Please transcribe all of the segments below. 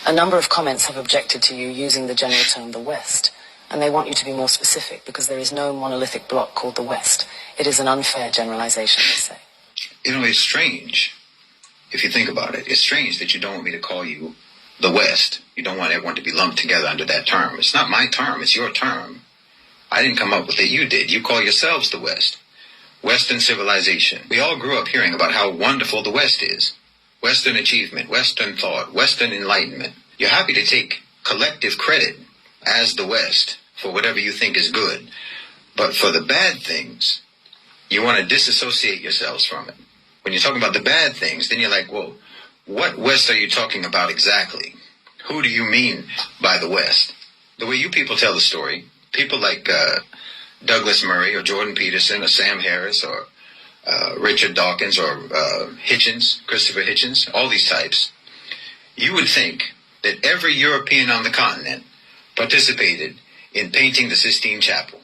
A number of comments have objected to you using the general term the West, and they want you to be more specific because there is no monolithic bloc called the West. It is an unfair generalization, they say. You know, it's strange, if you think about it. It's strange that you don't want me to call you the West. You don't want everyone to be lumped together under that term. It's not my term, it's your term. I didn't come up with it, you did. You call yourselves the West. Western civilization. We all grew up hearing about how wonderful the West is. Western achievement, Western thought, Western enlightenment. You're happy to take collective credit as the West for whatever you think is good. But for the bad things, you want to disassociate yourselves from it. When you're talking about the bad things, then you're like, well, what West are you talking about exactly? Who do you mean by the West? The way you people tell the story, people like Douglas Murray or Jordan Peterson or Sam Harris or Richard Dawkins or Hitchens, Christopher Hitchens, all these types, you would think that every European on the continent participated in painting the Sistine Chapel.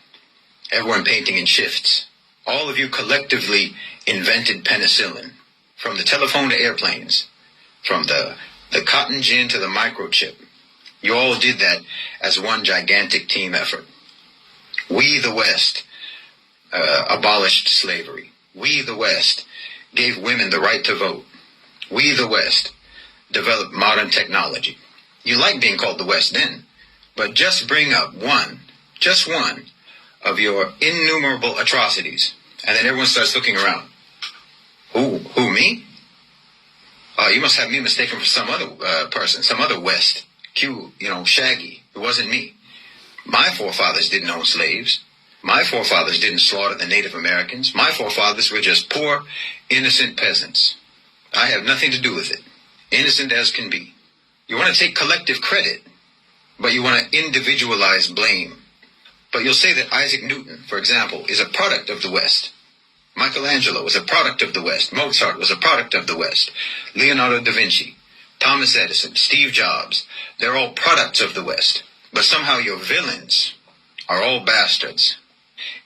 Everyone painting in shifts. All of you collectively invented penicillin, from the telephone to airplanes, from the cotton gin to the microchip. You all did that as one gigantic team effort. We, the West, abolished slavery. We, the West, gave women the right to vote. We, the West, developed modern technology. You like being called the West then, but just bring up just one of your innumerable atrocities, and then everyone starts looking around. Who, me? You must have me mistaken for some other person, some other West. Shaggy. It wasn't me. My forefathers didn't own slaves. My forefathers didn't slaughter the Native Americans. My forefathers were just poor, innocent peasants. I have nothing to do with it. Innocent as can be. You want to take collective credit, but you want to individualize blame. But you'll say that Isaac Newton, for example, is a product of the West. Michelangelo was a product of the West. Mozart was a product of the West. Leonardo da Vinci, Thomas Edison, Steve Jobs, they're all products of the West. But somehow your villains are all bastards.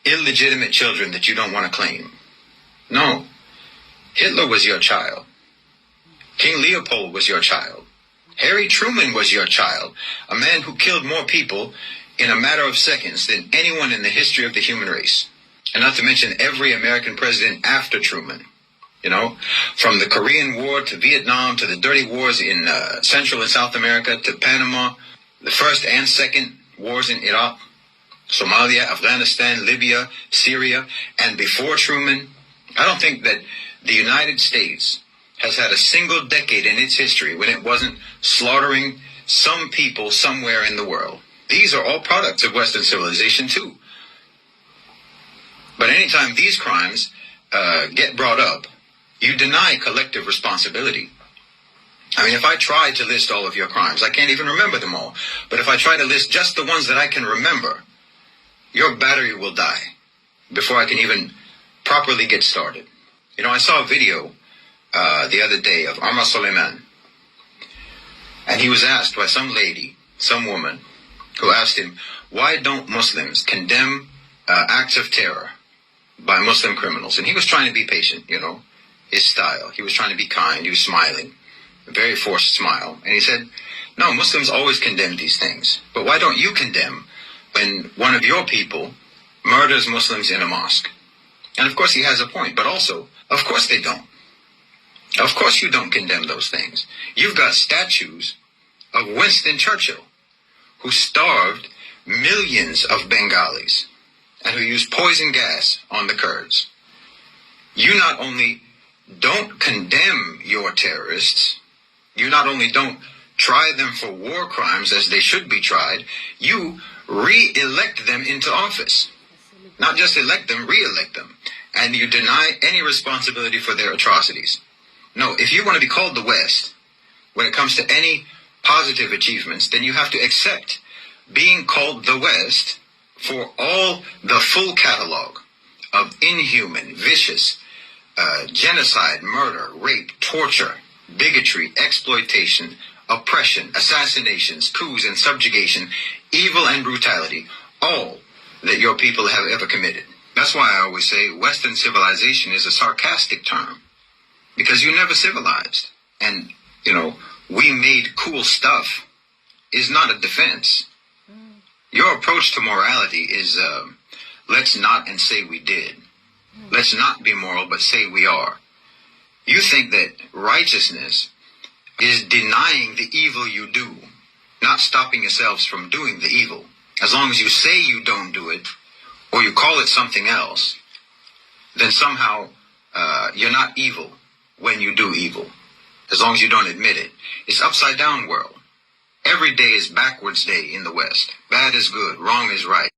Illegitimate children that you don't want to claim. No. Hitler was your child. King Leopold was your child. Harry Truman was your child. A man who killed more people in a matter of seconds than anyone in the history of the human race. And not to mention every American president after Truman. From the Korean War to Vietnam to the dirty wars in Central and South America to Panama, the first and second wars in Iraq, Somalia, Afghanistan, Libya, Syria, and before Truman, I don't think that the United States has had a single decade in its history when it wasn't slaughtering some people somewhere in the world. These are all products of Western civilization too. But anytime these crimes get brought up, you deny collective responsibility. I mean, if I try to list all of your crimes, I can't even remember them all. But if I try to list just the ones that I can remember, your battery will die before I can even properly get started. I saw a video the other day of Omar Suleiman. And he was asked by some lady, some woman, who asked him, why don't Muslims condemn acts of terror by Muslim criminals? And he was trying to be patient, his style. He was trying to be kind. He was smiling, a very forced smile. And he said, no, Muslims always condemn these things. But why don't you condemn when one of your people murders Muslims in a mosque? And of course he has a point, but also, of course they don't. Of course you don't condemn those things. You've got statues of Winston Churchill, who starved millions of Bengalis and who used poison gas on the Kurds. You not only don't condemn your terrorists, you not only don't try them for war crimes as they should be tried, you re-elect them into office. Not just elect them, re-elect them. And you deny any responsibility for their atrocities. No, if you want to be called the West, when it comes to any positive achievements, then you have to accept being called the West for all the full catalog of inhuman, vicious, genocide, murder, rape, torture, bigotry, exploitation, oppression, assassinations, coups and subjugation, evil and brutality, all that your people have ever committed. That's why I always say Western civilization is a sarcastic term, because you never civilized. And, we made cool stuff is not a defense. Your approach to morality is, let's not and say we did. Let's not be moral, but say we are. You think that righteousness is denying the evil you do, not stopping yourselves from doing the evil. As long as you say you don't do it, or you call it something else, then somehow you're not evil when you do evil. As long as you don't admit it. It's upside down world. Every day is backwards day in the West. Bad is good, wrong is right.